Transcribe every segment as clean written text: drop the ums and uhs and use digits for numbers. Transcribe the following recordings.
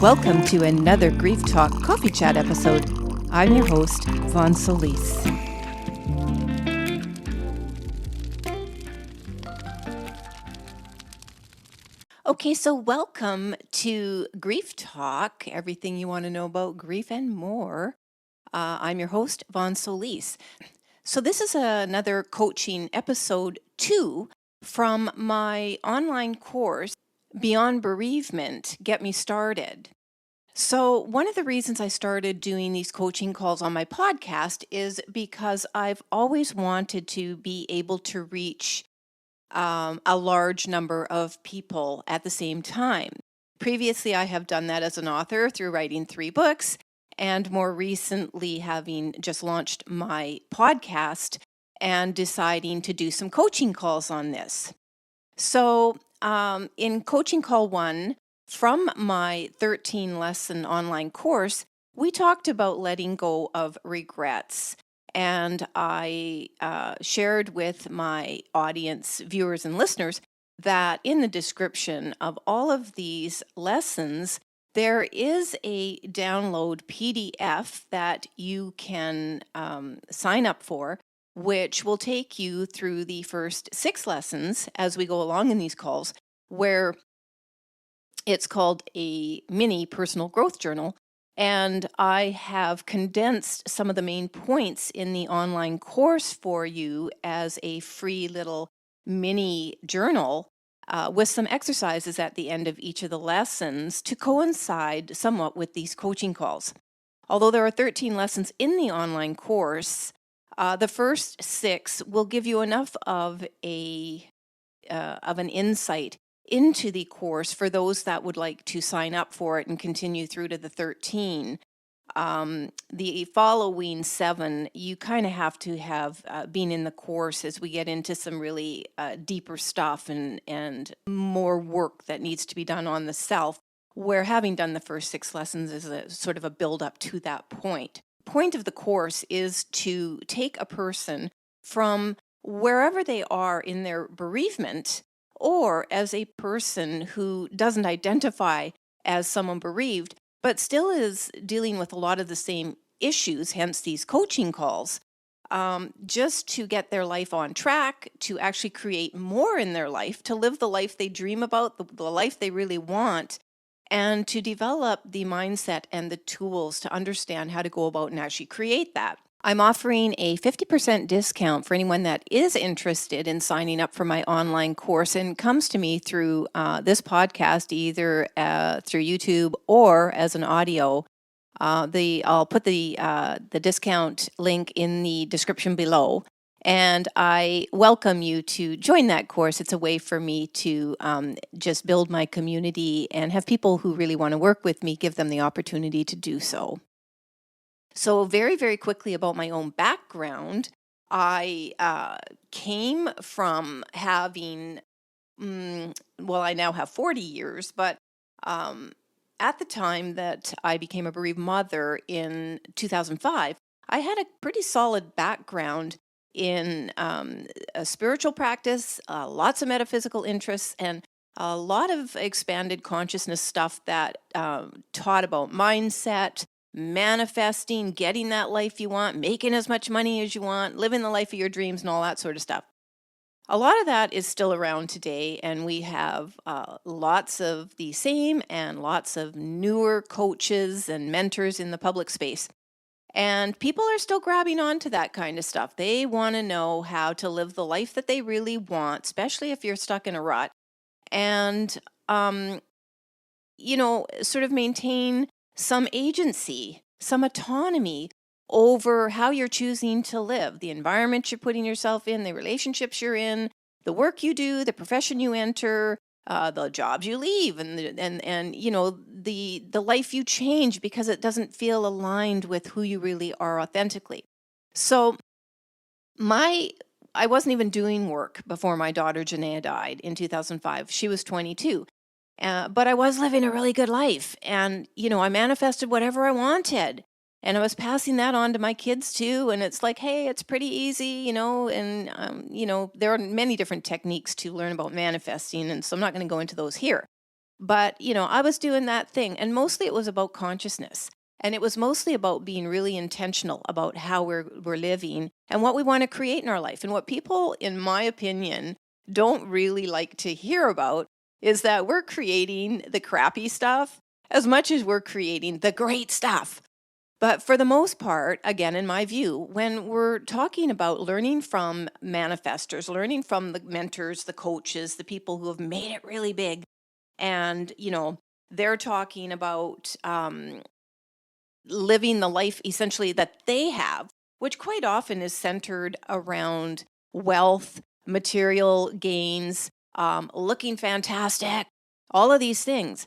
Welcome to another Grief Talk Coffee Chat episode. I'm your host, Vonne Solis. Okay, so welcome to Grief Talk, everything you want to know about grief and more. I'm your host, Vonne Solis. So this is another coaching episode 2 from my online course, Beyond Bereavement, Get Me Started. So one of the reasons I started doing these coaching calls on my podcast is because I've always wanted to be able to reach a large number of people at the same time. Previously, I have done that as an author through writing 3 books, and more recently having just launched my podcast and deciding to do some coaching calls on this. So in coaching call 1 from my 13 lesson online course, we talked about letting go of regrets. And I shared with my audience, viewers and listeners, that in the description of all of these lessons, there is a download PDF that you can sign up for, which will take you through the first 6 lessons as we go along in these calls, where it's called a mini personal growth journal. And I have condensed some of the main points in the online course for you as a free little mini journal with some exercises at the end of each of the lessons to coincide somewhat with these coaching calls. Although there are 13 lessons in the online course, the first 6 will give you enough of an insight into the course for those that would like to sign up for it and continue through to the 13. The following 7, you kind of have to have been in the course as we get into some really deeper stuff and more work that needs to be done on the self, where having done the first 6 lessons is a sort of a build up to that point. Point of the course is to take a person from wherever they are in their bereavement, or as a person who doesn't identify as someone bereaved, but still is dealing with a lot of the same issues, hence these coaching calls, just to get their life on track, to actually create more in their life, to live the life they dream about, the life they really want, and to develop the mindset and the tools to understand how to go about and actually create that. I'm offering a 50% discount for anyone that is interested in signing up for my online course and comes to me through this podcast, either through YouTube or as an audio. I'll put the discount link in the description below, and I welcome you to join that course. It's a way for me to just build my community and have people who really want to work with me, give them the opportunity to do so. So very, very quickly about my own background, I came from having, I now have 40 years, but at the time that I became a bereaved mother in 2005, I had a pretty solid background in a spiritual practice, lots of metaphysical interests, and a lot of expanded consciousness stuff that taught about mindset, manifesting, getting that life you want, making as much money as you want, living the life of your dreams, and all that sort of stuff. A lot of that is still around today, and we have lots of the same and lots of newer coaches and mentors in the public space. And people are still grabbing onto that kind of stuff. They want to know how to live the life that they really want, especially if you're stuck in a rut, and sort of maintain some agency, some autonomy over how you're choosing to live, the environment you're putting yourself in, the relationships you're in, the work you do, the profession you enter, the jobs you leave, and the life you change because it doesn't feel aligned with who you really are authentically. So I wasn't even doing work before my daughter Janaea died in 2005. She was 22. But I was living a really good life, and I manifested whatever I wanted, and I was passing that on to my kids too. And it's like, hey, it's pretty easy, and there are many different techniques to learn about manifesting, and so I'm not going to go into those here. But, I was doing that thing, and mostly it was about consciousness. And it was mostly about being really intentional about how we're living and what we want to create in our life. And what people, in my opinion, don't really like to hear about is that we're creating the crappy stuff as much as we're creating the great stuff. But for the most part, again, in my view, when we're talking about learning from manifestors, learning from the mentors, the coaches, the people who have made it really big, and, they're talking about living the life essentially that they have, which quite often is centered around wealth, material gains, looking fantastic, all of these things.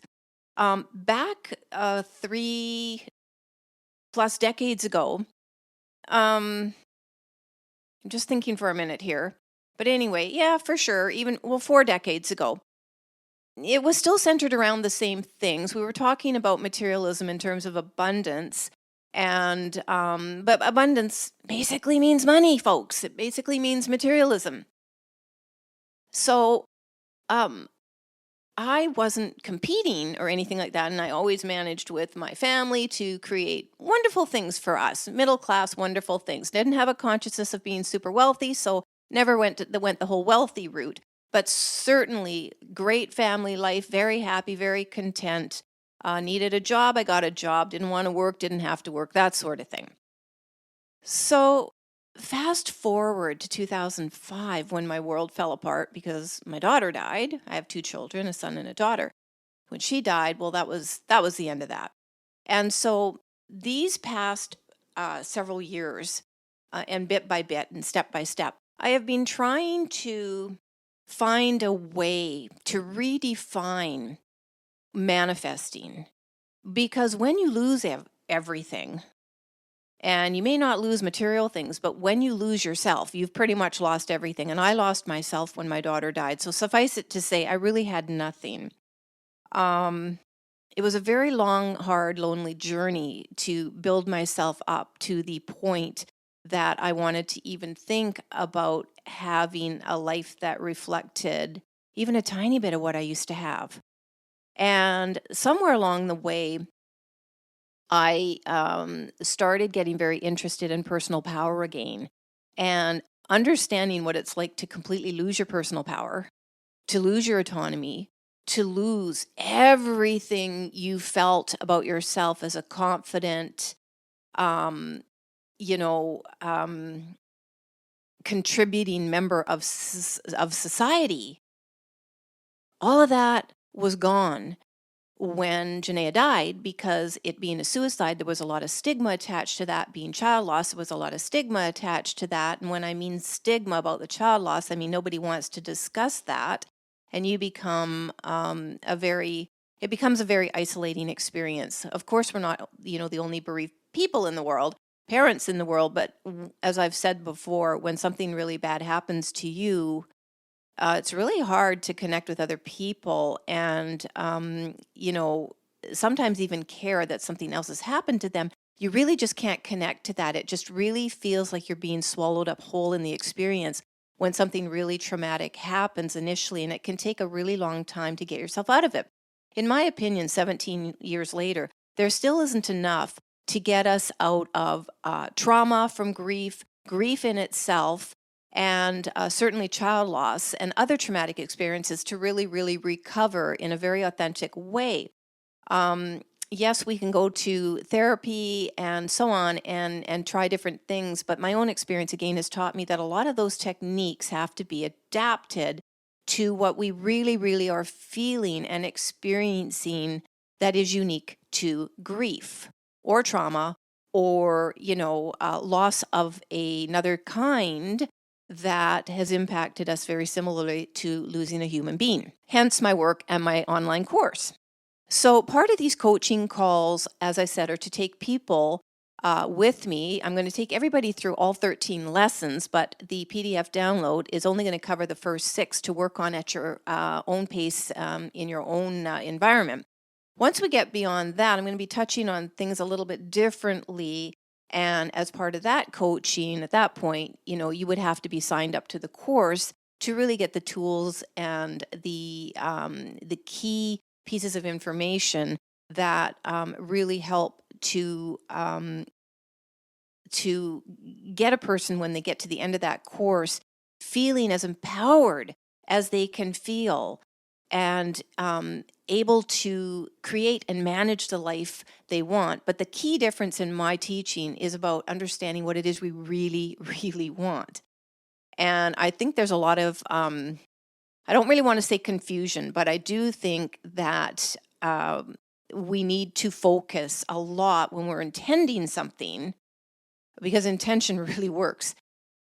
Back 3+ decades ago, um, I'm just thinking for a minute here. But anyway, yeah, for sure. Even, well, 4 decades ago, it was still centered around the same things. We were talking about materialism in terms of abundance. And, but abundance basically means money, folks. It basically means materialism. So, um, I wasn't competing or anything like that. And I always managed with my family to create wonderful things for us, middle class, wonderful things. Didn't have a consciousness of being super wealthy. So never went the whole wealthy route, but certainly great family life, very happy, very content. Needed a job. I got a job. Didn't want to work. Didn't have to work, that sort of thing. So fast forward to 2005 when my world fell apart because my daughter died. I have 2 children, a son and a daughter. When she died, well, that was the end of that. And so these past several years, and bit by bit and step by step, I have been trying to find a way to redefine manifesting, because when you lose everything, and you may not lose material things, but when you lose yourself, you've pretty much lost everything. And I lost myself when my daughter died. So suffice it to say, I really had nothing. Um, it was a very long, hard, lonely journey to build myself up to the point that I wanted to even think about having a life that reflected even a tiny bit of what I used to have. And somewhere along the way, I started getting very interested in personal power again and understanding what it's like to completely lose your personal power, to lose your autonomy, to lose everything you felt about yourself as a confident, um, you know, um, contributing member of society. All of that was gone when Janaea died, because it being a suicide, there was a lot of stigma attached to that. Being child loss, there was a lot of stigma attached to that. And when I mean stigma about the child loss, I mean nobody wants to discuss that. And you become it becomes a very isolating experience. Of course, we're not, the only bereaved people in the world, parents in the world, but as I've said before, when something really bad happens to you, it's really hard to connect with other people and, sometimes even care that something else has happened to them. You really just can't connect to that. It just really feels like you're being swallowed up whole in the experience when something really traumatic happens initially, and it can take a really long time to get yourself out of it. In my opinion, 17 years later, there still isn't enough to get us out of trauma from grief in itself, and certainly child loss and other traumatic experiences to really, really recover in a very authentic way. Um, yes, we can go to therapy and so on and try different things, but my own experience again has taught me that a lot of those techniques have to be adapted to what we really, really are feeling and experiencing that is unique to grief or trauma or, loss of another kind that has impacted us very similarly to losing a human being. Hence my work and my online course. So part of these coaching calls, as I said, are to take people with me. I'm going to take everybody through all 13 lessons, but the PDF download is only going to cover the first 6 to work on at your own pace in your own environment. Once we get beyond that, I'm going to be touching on things a little bit differently. And as part of that coaching, at that point, you would have to be signed up to the course to really get the tools and the key pieces of information that really help to get a person when they get to the end of that course feeling as empowered as they can feel and able to create and manage the life they want. But the key difference in my teaching is about understanding what it is we really, really want. And I think there's a lot of, I don't really want to say confusion, but I do think that we need to focus a lot when we're intending something, because intention really works.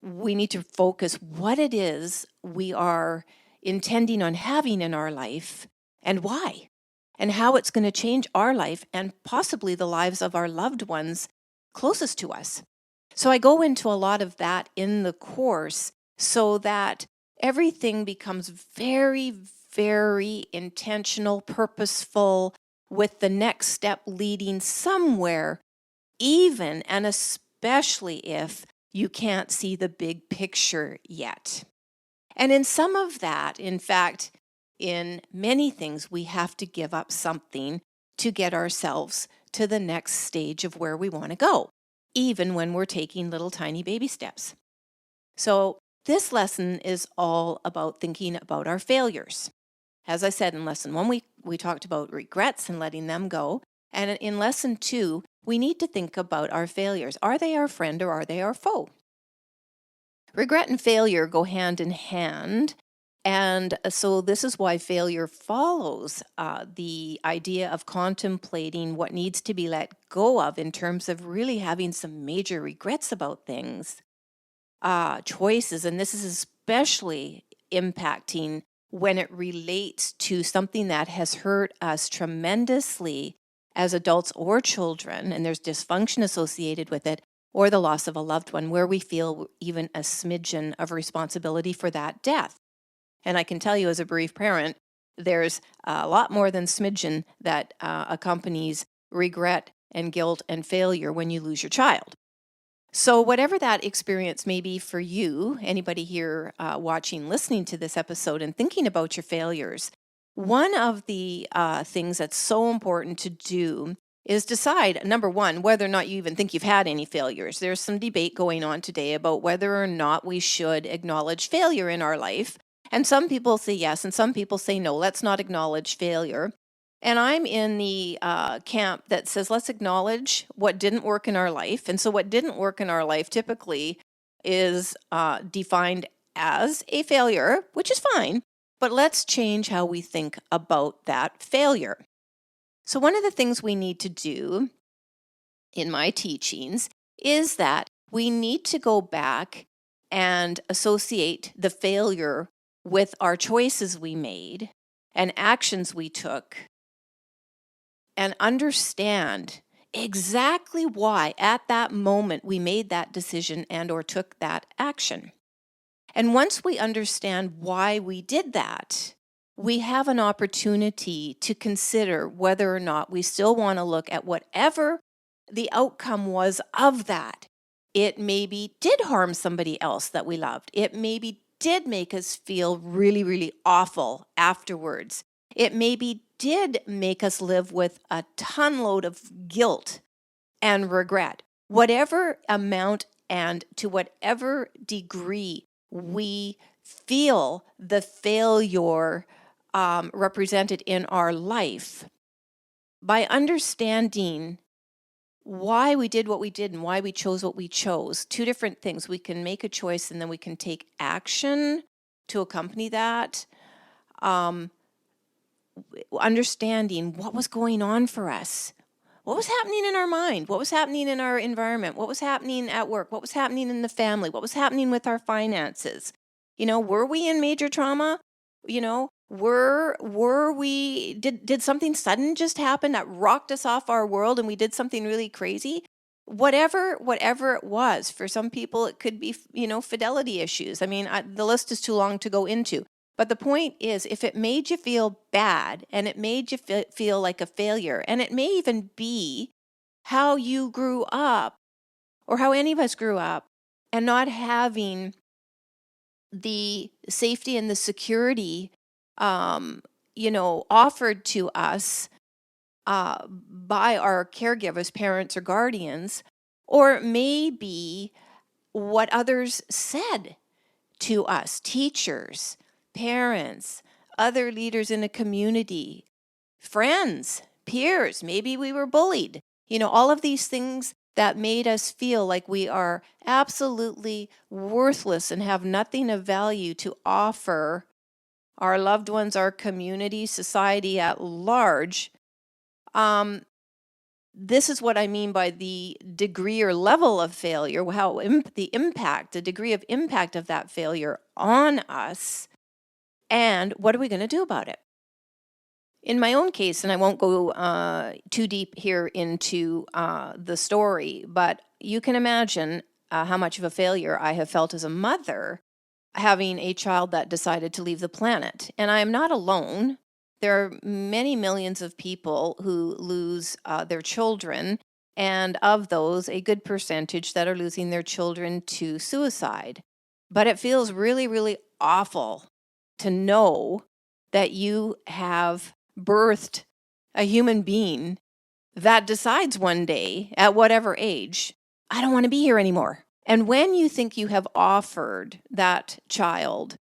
We need to focus what it is we are intending on having in our life and why, and how it's going to change our life and possibly the lives of our loved ones closest to us. So I go into a lot of that in the course so that everything becomes very, very intentional, purposeful, with the next step leading somewhere, even and especially if you can't see the big picture yet. And in some of that, in fact, in many things, we have to give up something to get ourselves to the next stage of where we want to go, even when we're taking little tiny baby steps. So this lesson is all about thinking about our failures. As I said in lesson 1, we talked about regrets and letting them go. And in lesson 2, we need to think about our failures. Are they our friend or are they our foe? Regret and failure go hand in hand. And so this is why failure follows the idea of contemplating what needs to be let go of in terms of really having some major regrets about things, choices. And this is especially impacting when it relates to something that has hurt us tremendously as adults or children, and there's dysfunction associated with it, or the loss of a loved one, where we feel even a smidgen of responsibility for that death. And I can tell you as a bereaved parent, there's a lot more than smidgen that accompanies regret and guilt and failure when you lose your child. So whatever that experience may be for you, anybody here watching, listening to this episode and thinking about your failures, one of the things that's so important to do is decide, number one, whether or not you even think you've had any failures. There's some debate going on today about whether or not we should acknowledge failure in our life. And some people say yes, and some people say no, let's not acknowledge failure. And I'm in the camp that says, let's acknowledge what didn't work in our life. And so what didn't work in our life typically is defined as a failure, which is fine, but let's change how we think about that failure. So one of the things we need to do in my teachings is that we need to go back and associate the failure with our choices we made and actions we took, and understand exactly why at that moment we made that decision and or took that action. And once we understand why we did that, we have an opportunity to consider whether or not we still want to look at whatever the outcome was of that. It maybe did harm somebody else that we loved. It maybe did make us feel really, really awful afterwards. It maybe did make us live with a ton load of guilt and regret. Whatever amount and to whatever degree we feel the failure represented in our life, by understanding why we did what we did and why we chose what we chose, two different things. We can make a choice and then we can take action to accompany that. Understanding what was going on for us. What was happening in our mind? What was happening in our environment? What was happening at work? What was happening in the family? What was happening with our finances? Were we in major trauma? Were we, did something sudden just happen that rocked us off our world and we did something really crazy? Whatever it was. For some people, it could be, fidelity issues. I mean, the list is too long to go into. But the point is, if it made you feel bad and it made you feel like a failure, and it may even be how you grew up or how any of us grew up, and not having the safety and the security offered to us by our caregivers, parents, or guardians, or maybe what others said to us, teachers, parents, other leaders in a community, friends, peers. Maybe we were bullied. All of these things that made us feel like we are absolutely worthless and have nothing of value to offer our loved ones, our community, society at large. This is what I mean by the degree or level of failure, how the degree of impact of that failure on us, and what are we going to do about it? In my own case, and I won't go too deep here into the story, but you can imagine how much of a failure I have felt as a mother having a child that decided to leave the planet. And I am not alone. There are many millions of people who lose their children, and of those, a good percentage that are losing their children to suicide. But it feels really, really awful to know that you have birthed a human being that decides one day, at whatever age, I don't want to be here anymore. And when you think you have offered that child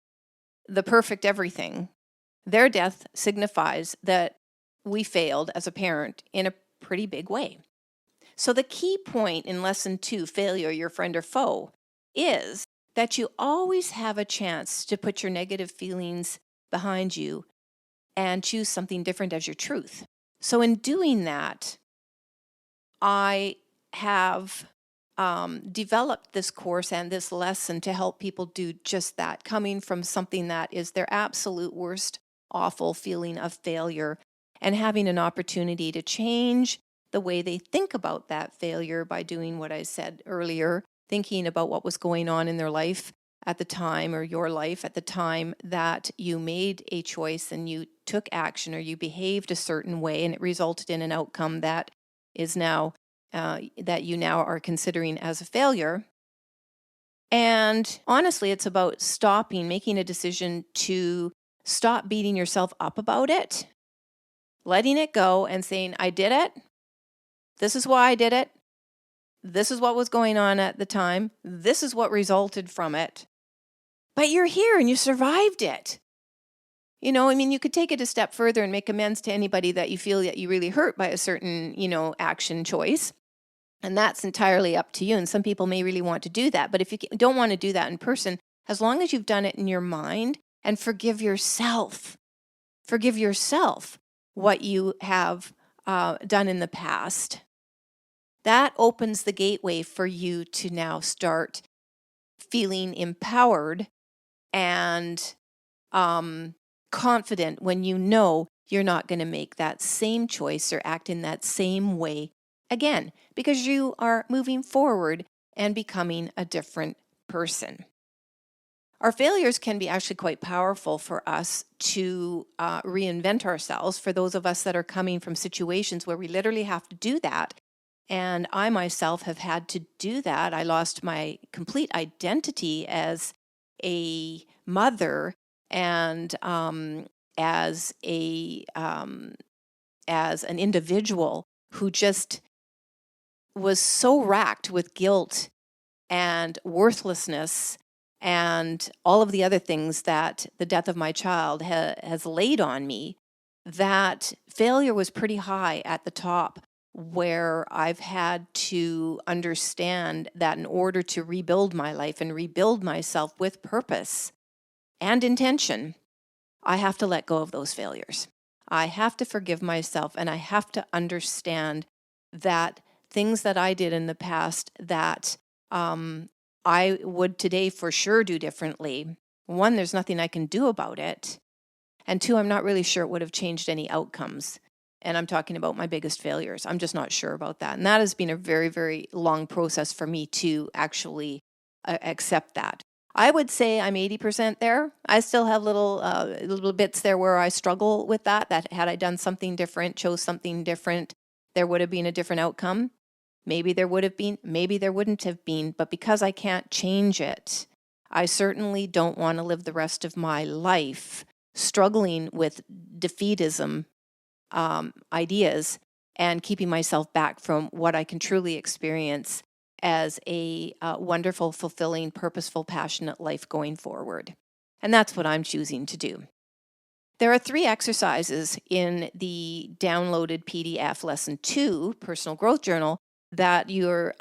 the perfect everything, their death signifies that we failed as a parent in a pretty big way. So the key point in lesson 2, failure, your friend or foe, is that you always have a chance to put your negative feelings behind you and choose something different as your truth. So in doing that, I have developed this course and this lesson to help people do just that, coming from something that is their absolute worst, awful feeling of failure, and having an opportunity to change the way they think about that failure by doing what I said earlier, thinking about what was going on in their life at the time, or your life at the time that you made a choice and you took action, or you behaved a certain way and it resulted in an outcome that is now that you now are considering as a failure. And honestly, it's about making a decision to stop beating yourself up about it, letting it go and saying, I did it. This is why I did it. This is what was going on at the time. This is what resulted from it. But you're here and you survived it. You could take it a step further and make amends to anybody that you feel that you really hurt by a certain, action choice. And that's entirely up to you. And some people may really want to do that. But if you don't want to do that in person, as long as you've done it in your mind, and forgive yourself what you have done in the past, that opens the gateway for you to now start feeling empowered and confident when you know you're not going to make that same choice or act in that same way again, because you are moving forward and becoming a different person. Our failures can be actually quite powerful for us to reinvent ourselves, for those of us that are coming from situations where we literally have to do that. And I myself have had to do that. I lost my complete identity as a mother and as an individual who just was so racked with guilt and worthlessness and all of the other things that the death of my child has laid on me, that failure was pretty high at the top, where I've had to understand that in order to rebuild my life and rebuild myself with purpose and intention, I have to let go of those failures. I have to forgive myself, and I have to understand that things that I did in the past that I would today for sure do differently. One, there's nothing I can do about it. And two, I'm not really sure it would have changed any outcomes. And I'm talking about my biggest failures. I'm just not sure about that. And that has been a very, very long process for me to actually accept that. I would say I'm 80% there. I still have little bits there where I struggle with that had I done something different, chose something different, there would have been a different outcome. Maybe there would have been, maybe there wouldn't have been. But because I can't change it, I certainly don't want to live the rest of my life struggling with defeatism ideas and keeping myself back from what I can truly experience as a wonderful, fulfilling, purposeful, passionate life going forward. And that's what I'm choosing to do. There are 3 exercises in the downloaded PDF Lesson 2 Personal Growth Journal that you're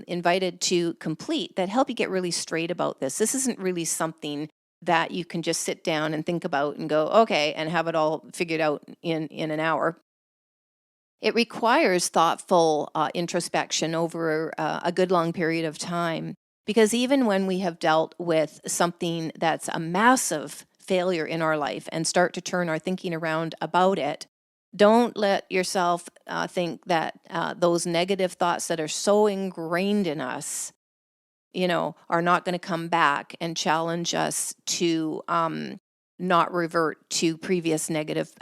invited to complete that help you get really straight about this. This isn't really something that you can just sit down and think about and go, okay, and have it all figured out in an hour. It requires thoughtful introspection over a good long period of time, because even when we have dealt with something that's a massive failure in our life and start to turn our thinking around about it, don't let yourself think that those negative thoughts that are so ingrained in us, are not going to come back and challenge us to not revert to previous negative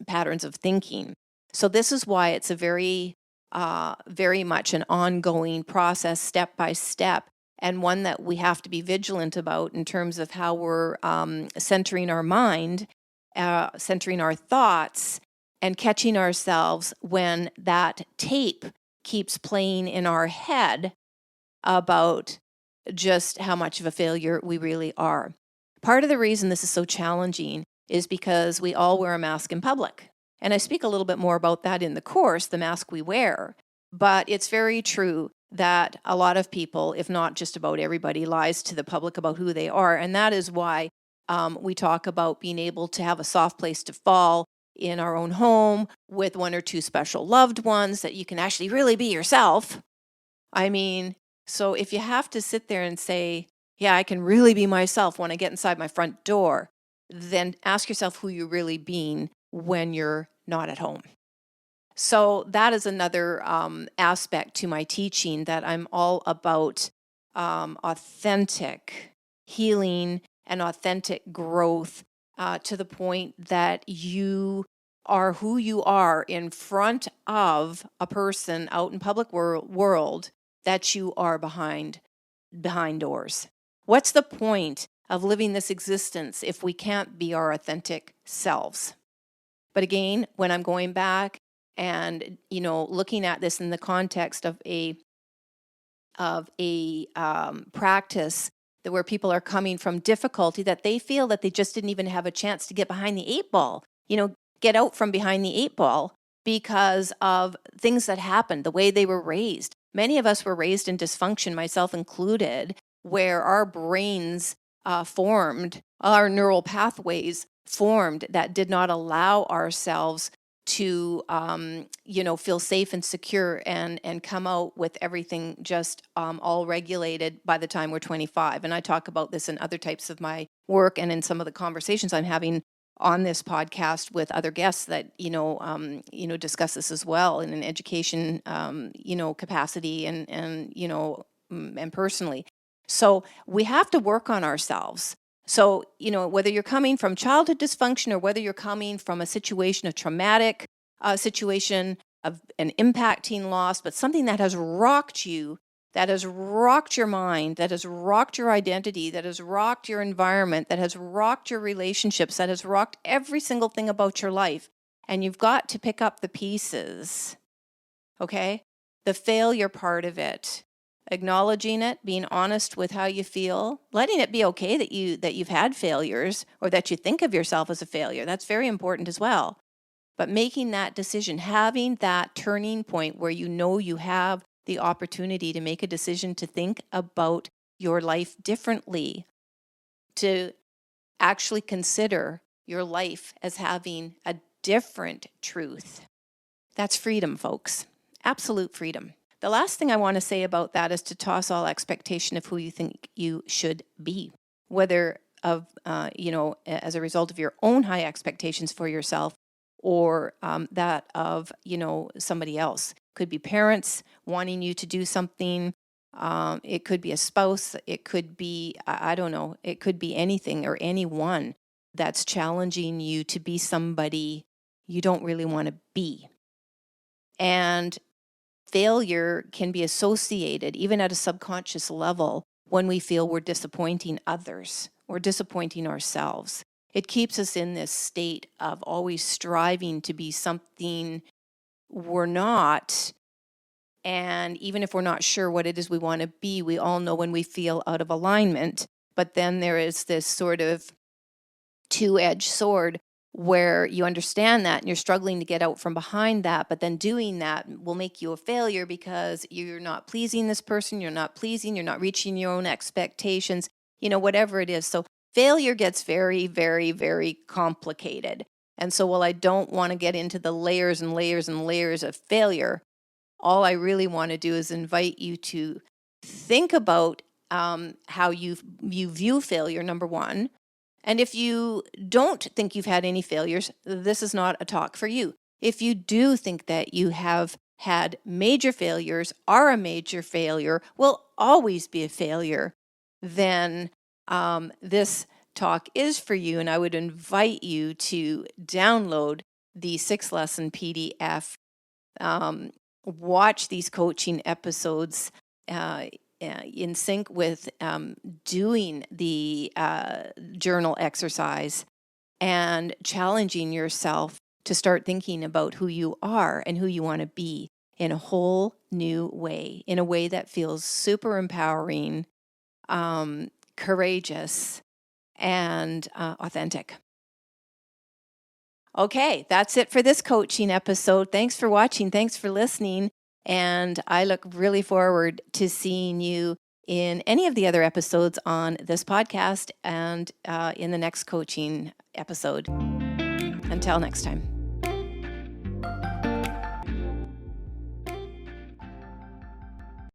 patterns of thinking. So this is why it's a very much an ongoing process, step by step, and one that we have to be vigilant about in terms of how we're centering our mind, centering our thoughts, and catching ourselves when that tape keeps playing in our head about just how much of a failure we really are. Part of the reason this is so challenging is because we all wear a mask in public. And I speak a little bit more about that in the course, the mask we wear. But it's very true that a lot of people, if not just about everybody, lies to the public about who they are. And that is why we talk about being able to have a soft place to fall in our own home with 1 or 2 special loved ones, that you can actually really be yourself. I mean, so if you have to sit there and say, yeah, I can really be myself when I get inside my front door, then ask yourself who you're really being when you're not at home. So that is another aspect to my teaching, that I'm all about authentic healing and authentic growth to the point that you are who you are in front of a person out in public world that you are behind doors. What's the point of living this existence if we can't be our authentic selves? But again, when I'm going back and looking at this in the context of a practice that where people are coming from difficulty that they feel that they just didn't even have a chance to get behind the 8 ball, get out from behind the 8 ball because of things that happened, the way they were raised. Many of us were raised in dysfunction, myself included, where our brains formed, our neural pathways formed that did not allow ourselves to feel safe and secure and come out with everything just all regulated by the time we're 25. And I talk about this in other types of my work and in some of the conversations I'm having on this podcast with other guests that discuss this as well in an education capacity and personally. So we have to work on ourselves. So, whether you're coming from childhood dysfunction or whether you're coming from a situation, a traumatic situation of an impacting loss, but something that has rocked you, that has rocked your mind, that has rocked your identity, that has rocked your environment, that has rocked your relationships, that has rocked every single thing about your life. And you've got to pick up the pieces, okay? The failure part of it. Acknowledging it, being honest with how you feel, letting it be okay that you've had failures or that you think of yourself as a failure. That's very important as well. But making that decision, having that turning point where you have the opportunity to make a decision to think about your life differently, to actually consider your life as having a different truth. That's freedom, folks. Absolute freedom. The last thing I want to say about that is to toss all expectation of who you think you should be, whether as a result of your own high expectations for yourself or that of, somebody else. Could be parents wanting you to do something. It could be a spouse. It could be, I don't know, it could be anything or anyone that's challenging you to be somebody you don't really want to be. And failure can be associated, even at a subconscious level, when we feel we're disappointing others or disappointing ourselves. It keeps us in this state of always striving to be something we're not. And even if we're not sure what it is we want to be, we all know when we feel out of alignment. But then there is this sort of two-edged sword where you understand that and you're struggling to get out from behind that, but then doing that will make you a failure because you're not pleasing this person, you're not reaching your own expectations, whatever it is. So failure gets very, very, very complicated. And so while I don't want to get into the layers and layers and layers of failure, all I really want to do is invite you to think about how you view failure, number one. And if you don't think you've had any failures, this is not a talk for you. If you do think that you have had major failures, are a major failure, will always be a failure, then this talk is for you. And I would invite you to download the 6-lesson PDF, watch these coaching episodes in sync with doing the journal exercise and challenging yourself to start thinking about who you are and who you want to be in a whole new way, in a way that feels super empowering, courageous, and authentic. Okay, that's it for this coaching episode. Thanks for watching. Thanks for listening. And I look really forward to seeing you in any of the other episodes on this podcast and in the next coaching episode. Until next time.